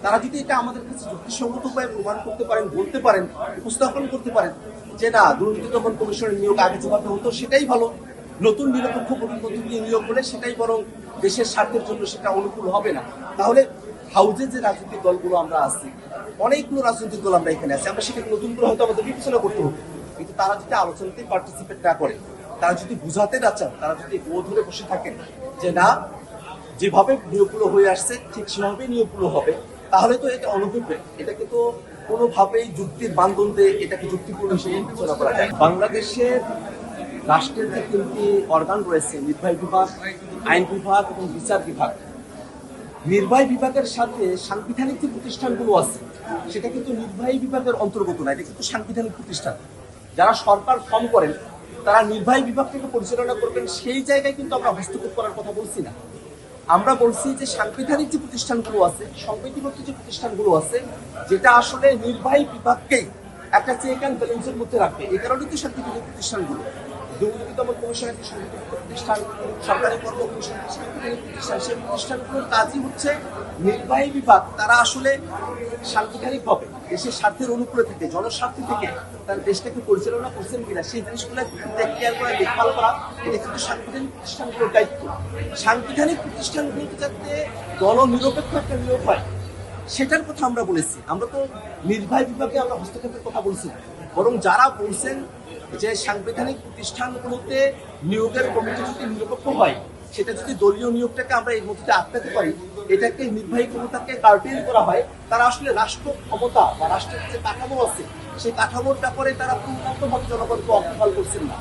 তারা যদি এটা আমাদের কাছে যুক্তিসঙ্গত উপায়ে প্রমাণ করতে পারেন, বলতে পারেন, উপস্থাপন করতে পারেন যে না, দুর্নীতি দমন কমিশনের নিয়োগ আগে যেভাবে হতো সেটাই ভালো, নতুন নিরপেক্ষ পদ্ধতি নিয়োগ হলে সেটাই বরং দেশের স্বার্থের জন্য সেটা অনুকূল হবে না, তাহলে হাউজে যে রাজনৈতিক দলগুলো আমরা আছি, অনেকগুলো রাজনৈতিক দল আমরা এখানে আছি, আমরা সেটাকে নতুন করে হয়তো আমাদের বিবেচনা করতে হবে, কিন্তু তারা যদি আলোচনাতে পার্টিসিপেট না করে, তারা যদি বুঝাতে না চান, তারা যদি গো ধরে বসে থাকেন যে না, যেভাবে নিয়োগগুলো হয়ে আসছে ঠিক সেভাবেই নিয়োগগুলো হবে, তাহলে তো এটা অনুভূত, এটাকে তো কোনোভাবেই যুক্তির মানদণ্ডে এটাকে যুক্তিপূর্ণ হিসেবে বিবেচনা করা যায়। বাংলাদেশের রাষ্ট্রের যে তিনটি অর্গান রয়েছে, নির্বাহী বিভাগ, আইন বিভাগ এবং বিচার বিভাগ, নির্বাহী বিভাগের সাথে সাংবিধানিক যে প্রতিষ্ঠানগুলো আছে সেটা কিন্তু নির্বাহী বিভাগের অন্তর্গত না, এটা কিন্তু সাংবিধানিক প্রতিষ্ঠান। যারা সরকার ফর্ম করেন তারা নির্বাহী বিভাগটাকে পরিচালনা করবেন, সেই জায়গায় কিন্তু আমরা হস্তক্ষেপ করার কথা বলছি না। আমরা বলছি যে সাংবিধানিক যে প্রতিষ্ঠানগুলো আছে, সংবিধিবদ্ধ যে প্রতিষ্ঠানগুলো আছে, যেটা আসলে নির্বাহী বিভাগকেই একটা চেক অ্যান্ড ব্যালেন্সের মধ্যে রাখবে, এই কারণেই তো সাংবিধানিক প্রতিষ্ঠানগুলো। দুর্নীতি দমন কমিশন একটি সংবিধিবদ্ধ প্রতিষ্ঠান, সরকারি কর্ম কমিশন একটি সাংবিধানিক প্রতিষ্ঠান, সেই প্রতিষ্ঠানগুলোর কাজই হচ্ছে নির্বাহী বিভাগ তারা আসলে সাংবিধানিকভাবে দেশের স্বার্থের অনুকূলে থেকে, জনস্বার্থে থেকে তার দেশটাকে পরিচালনা করছেন কিনা সেই জিনিসগুলো খেয়াল করা, দেখভাল করা, এটা কিন্তু সাংবিধানিক প্রতিষ্ঠানগুলোর দায়িত্ব। সাংবিধানিক প্রতিষ্ঠানগুলোতে যাতে দলনিরপেক্ষ একটা নিয়োগ হয় সেটার কথা আমরা বলেছি। আমরা তো নির্বাহী বিভাগে আমরা হস্তক্ষেপের কথা বলছি না, বরং যারা বলছেন যে সাংবিধানিক প্রতিষ্ঠানগুলোতে নিয়োগের কমিটি যদি নিরপেক্ষ হয়, সেটা যদি দলীয় নিয়োগটাকে আমরা এর মধ্যে আটকাতে পারি, এটাকে নির্বাহী ক্ষমতাকে কার্টেল করা হয়, তারা আসলে রাষ্ট্র ক্ষমতা বা রাষ্ট্রের যে কাঠামো আছে সেই কাঠামোর ব্যাপারে তারা পূর্ণাঙ্গভাবে জনগণকে অবহেলা করছেন না।